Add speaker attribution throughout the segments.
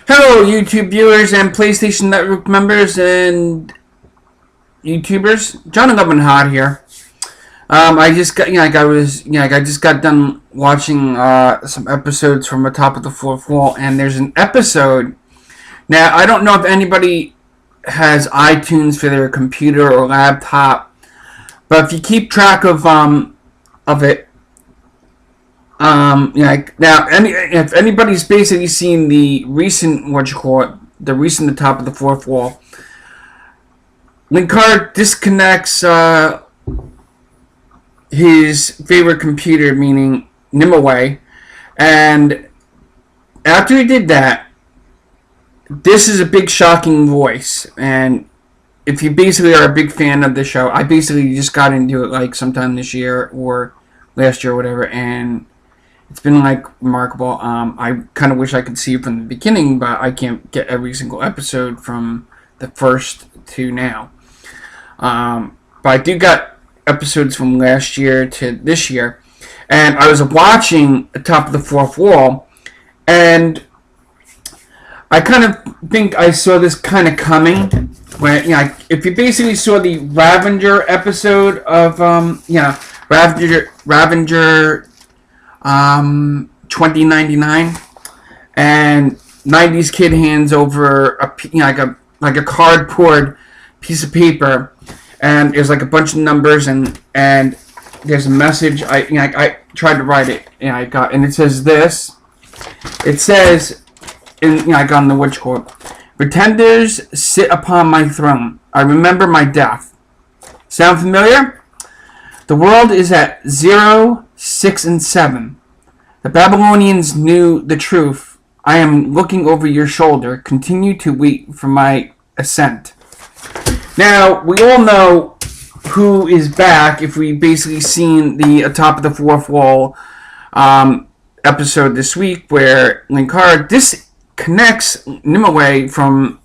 Speaker 1: Hello, YouTube viewers and PlayStation Network members and YouTubers. John 11 Hot here. I just got, I just got done watching some episodes from Atop of the Fourth Wall, and there's an episode. Now, I don't know if anybody has iTunes for their computer or laptop, but if you keep track of it, if anybody's basically seen the recent the recent Atop of the Fourth Wall, Linkar disconnects his favorite computer, meaning Nimue, and after he did that, this is a big shocking voice. And if you basically are a big fan of the show, I basically just got into it like sometime this year or last year or whatever, and it's been like remarkable. I kind of wish I could see it from the beginning, but I can't get every single episode from the first to now. But I do got episodes from last year to this year, and I was watching Atop of the Fourth Wall, and I kind of think I saw this kind of coming. When if you basically saw the Ravager episode of Ravager 2099, and 90s kid hands over a cardboard piece of paper, and there's like a bunch of numbers, and there's a message. I tried to write it, and it says this. It says, I got in the witch court. Pretenders sit upon my throne. I remember my death. Sound familiar? The world is at 0, 6, and 7. The Babylonians knew the truth. I am looking over your shoulder. Continue to wait for my ascent. Now, we all know who is back if we basically seen the Atop of the Fourth Wall episode this week, where Linkar disconnects Nimue from,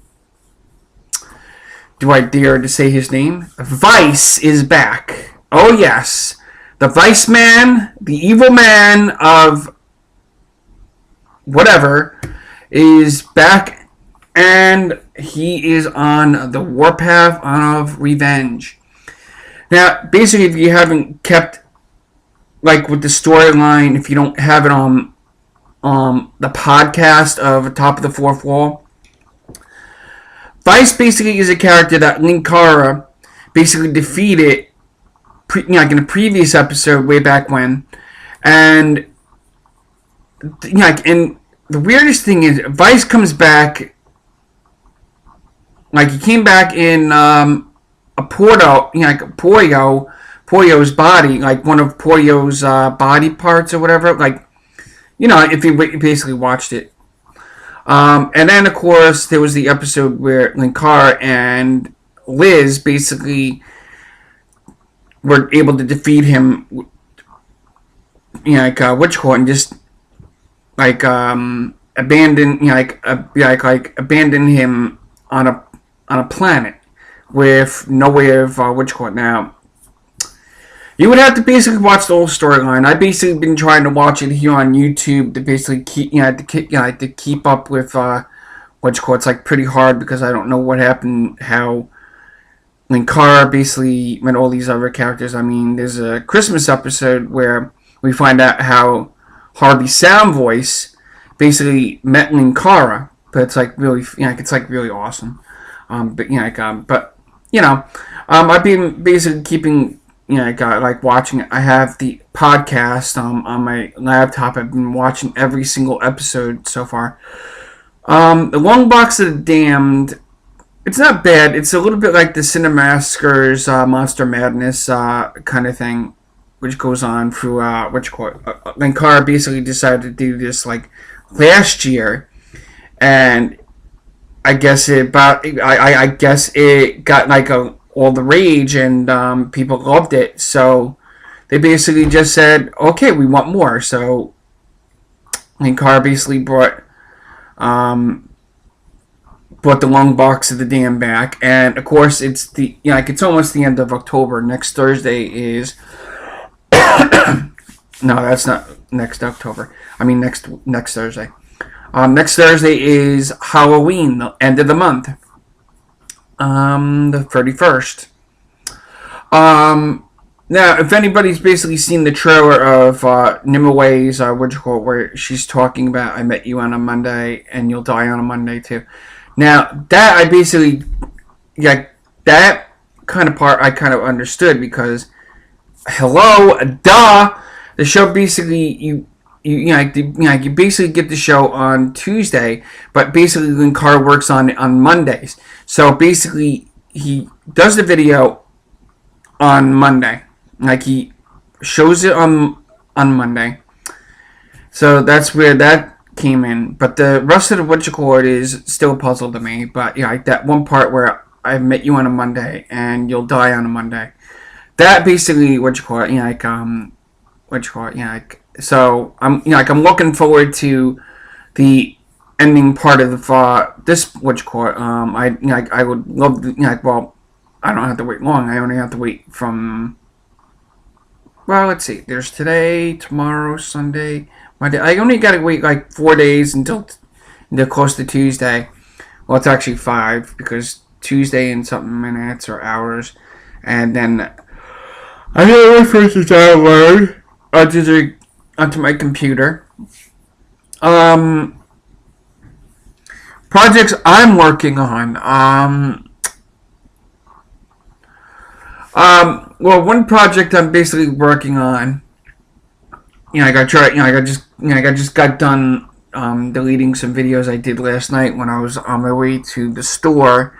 Speaker 1: do I dare to say his name? Vice is back. Oh yes, the Vice Man, the evil man of whatever, is back, and he is on the warpath of revenge. Now, basically, if you haven't kept, like, with the storyline, if you don't have it on the podcast of Top of the Fourth Wall, Vice basically is a character that Linkara basically defeated in a previous episode way back when, and and the weirdest thing is Vice comes back, like he came back in a Poyo's body, like one of Poyo's body parts or whatever, like, if you basically watched it. And then, of course, there was the episode where Linkar and Liz basically were able to defeat him, Witch Court, and just abandon him on a planet with no way of Witch Court. Now, you would have to basically watch the whole storyline. I've basically been trying to watch it here on YouTube to basically keep up with Witch Court. It's like pretty hard because I don't know what happened, how Linkara basically met all these other characters. I mean, there's a Christmas episode where we find out how Harvey Soundvoice basically met Linkara, but it's like really, it's like really awesome. I've been basically keeping, watching it. I have the podcast on my laptop. I've been watching every single episode so far. The Long Box of the Damned, it's not bad. It's a little bit like the Cinemassacre's Monster Madness kind of thing, which goes on through Witch Court. Linkara basically decided to do this like last year, and I guess it got like all the rage, and people loved it. So they basically just said, "Okay, we want more." So Linkara basically brought the Long Box of the Dam back, and of course it's it's almost the end of October. Next Thursday is no, that's not next October. I mean next Thursday. Next Thursday is Halloween, the end of the month. The 31st. Now, if anybody's basically seen the trailer of Nimaway's, where she's talking about I met you on a Monday and you'll die on a Monday too. Now, that I basically, that kind of part I kind of understood because, hello, duh, the show basically, you basically get the show on Tuesday, but basically when Carl works on Mondays. So basically, he does the video on Monday. Like, he shows it on Monday. So that's where that came in. But the rest of the what is still a puzzle to me. But yeah, like that one part where I met you on a Monday and you'll die on a Monday. That basically so I'm I'm looking forward to the ending part of the this I would love to, I don't have to wait long. I only have to wait from, well, let's see. There's today, tomorrow, Sunday, Monday. I only got to wait like 4 days until close to Tuesday. Well, it's actually 5 because Tuesday and something minutes or hours. And then I gotta wait for it to download onto my computer. Projects I'm working on. Well, one project I'm basically working on, I just got done deleting some videos I did last night when I was on my way to the store.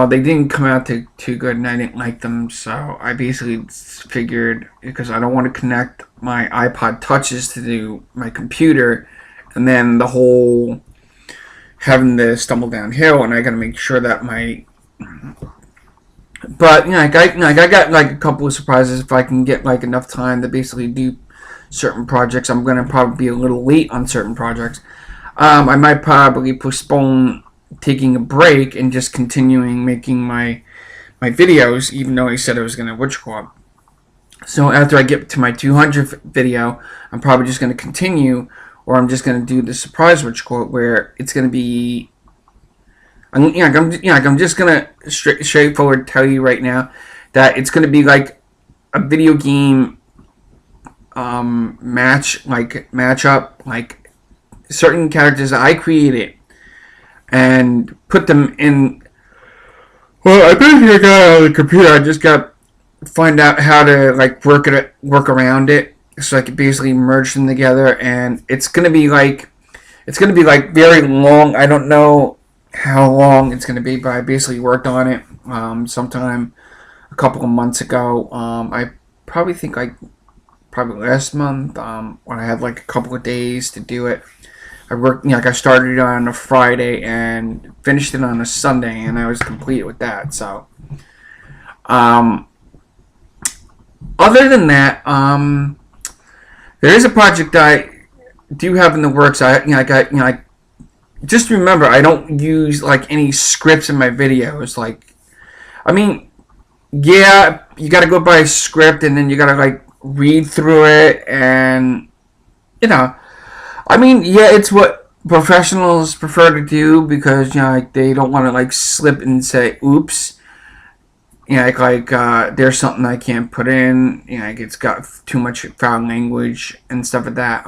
Speaker 1: They didn't come out too good, and I didn't like them, so I basically figured, because I don't want to connect my iPod Touches to my computer, and then the whole having to stumble downhill, and I got to make sure that But I got like a couple of surprises if I can get like enough time to basically do certain projects. I'm gonna probably be a little late on certain projects. I might probably postpone taking a break and just continuing making my videos, even though I said I was gonna So after I get to my 200th video, I'm probably just gonna continue. Or I'm just going to do the surprise where it's going to be, I'm just going to straightforward tell you right now that it's going to be like a video game matchup, like certain characters that I created and put them in. Well, I basically got on the computer. I just got to find out how to like work around it. So I could basically merge them together, and it's gonna be like very long. I don't know how long it's gonna be, but I basically worked on it sometime a couple of months ago. I probably think probably last month when I had like a couple of days to do it. I worked, I started it on a Friday and finished it on a Sunday, and I was complete with that. So, other than that, there is a project I do have in the works. Just remember, I don't use like any scripts in my videos. Yeah, you got to go by a script, and then you got to like read through it, and yeah, it's what professionals prefer to do because they don't want to like slip and say oops. There's something I can't put in. It's got too much foul language and stuff like that.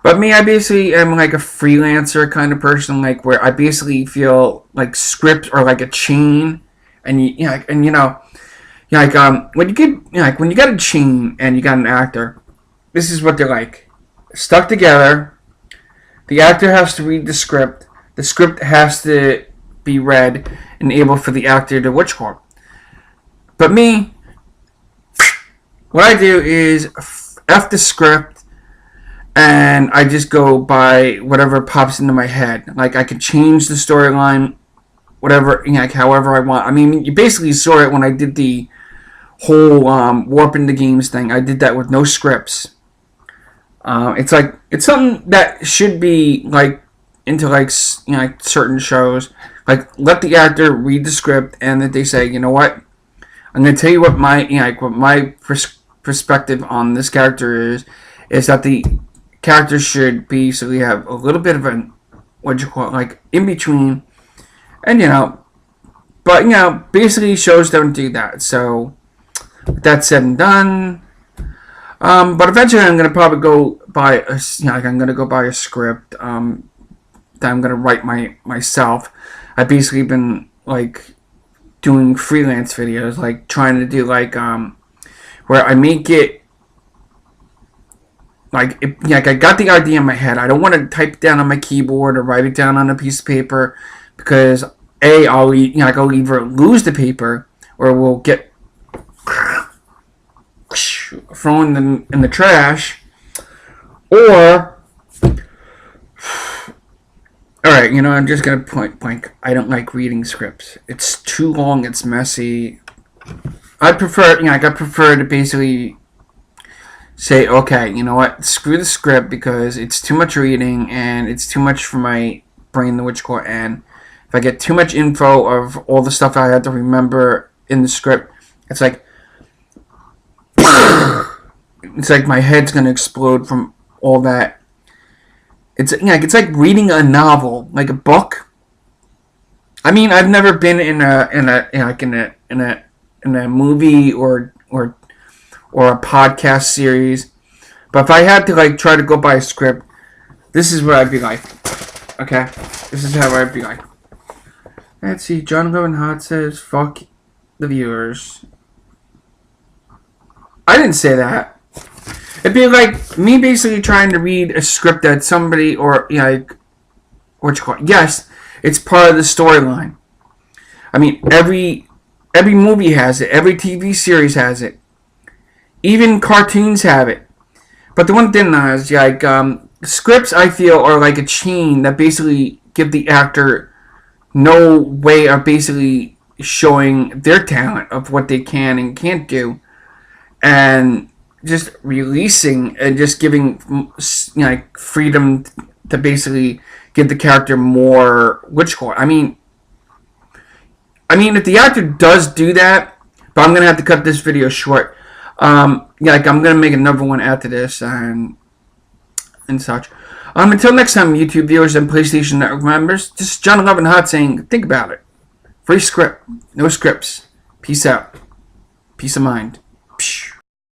Speaker 1: But me, I basically am like a freelancer kind of person, like where I basically feel like scripts are like a chain, and when you get when you got a chain and you got an actor, this is what they're like, stuck together. The actor has to read the script. The script has to be read and able for the actor to witchcraft. But me, what I do is F the script, and I just go by whatever pops into my head. Like, I could change the storyline, whatever, however I want. You basically saw it when I did the whole warping the games thing. I did that with no scripts. It's something that should be like into like certain shows. Like, let the actor read the script, and then they say, you know what? I'm gonna tell you what my perspective on this character is that the character should basically have a little bit of a, what you call it, like in between, and but basically shows don't do that. So with that said and done, but eventually I'm gonna probably go buy a, I'm gonna go buy a script that I'm gonna write myself. I've basically been like doing freelance videos, like trying to do like where I make it like I got the idea in my head. I don't want to type it down on my keyboard or write it down on a piece of paper because I'll either lose the paper or we'll get thrown in the trash, or alright, I'm just gonna point blank. I don't like reading scripts. It's too long, it's messy. I prefer to basically say, okay, you know what, screw the script because it's too much reading and it's too much for my brain, the witch core, and if I get too much info of all the stuff I have to remember in the script, it's like my head's gonna explode from all that. It's like reading a novel, like a book. I mean, I've never been in a movie or a podcast series, but if I had to like try to go by a script, this is what I'd be like. Okay, this is how I'd be like. Let's see. John Levin Hot says, "Fuck the viewers." I didn't say that. It'd be like me basically trying to read a script that somebody or what you call it. Yes, it's part of the storyline. I mean, every movie has it. Every TV series has it. Even cartoons have it. But the one thing is, scripts, I feel, are like a chain that basically give the actor no way of basically showing their talent of what they can and can't do. And just releasing and just giving freedom to basically give the character more witch core. I mean, if the actor does do that, but I'm gonna have to cut this video short. I'm gonna make another one after this and such. Until next time, YouTube viewers and PlayStation Network members, this is John 11 Hot saying, think about it. Free script, no scripts. Peace out. Peace of mind.